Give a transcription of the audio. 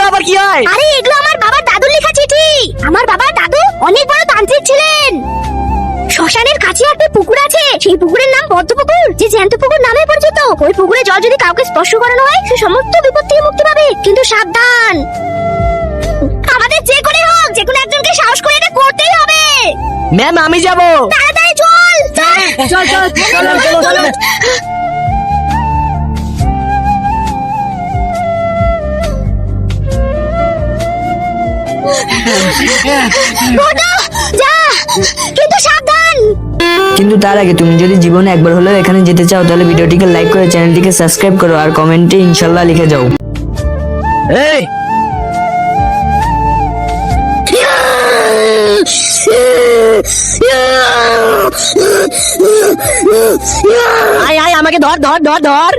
আবার কি হয়? আরে এগুলো আমার বাবার দাদুর লেখা চিঠি। আমার বাবার দাদু অনেক বড় তান্ত্রিক ছিলেন। শ্মশানের কাছে একটা পুকুর আছে, সেই পুকুরের নাম পদ্মপুকুর, যে জ্যান্ত পুকুর নামে পরিচিত। ওই পুকুরে জল যদি কাউকে স্পর্শ করানো হয় সে সমস্ত বিপদ থেকে মুক্তি পাবে, কিন্তু সাবধান, আমাদের যে করে হোক যে কোনো একজনকে সাহস করে এটা করতেই হবে। ম্যাম আমি যাব। তাড়াতাড়ি চল চল চল চলো চলো। বড়দা, যা, কিন্তু সাবধান। কিন্তু তার আগে তুমি যদি জীবনে একবার হলেও এখানে যেতে চাও তাহলে ভিডিওটিকে লাইক করে চ্যানেলটিকে সাবস্ক্রাইব করো আর কমেন্টে ইনশাল্লাহ লিখে যাও। এই আয় আয় আমাকে ধর ধর ধর ধর।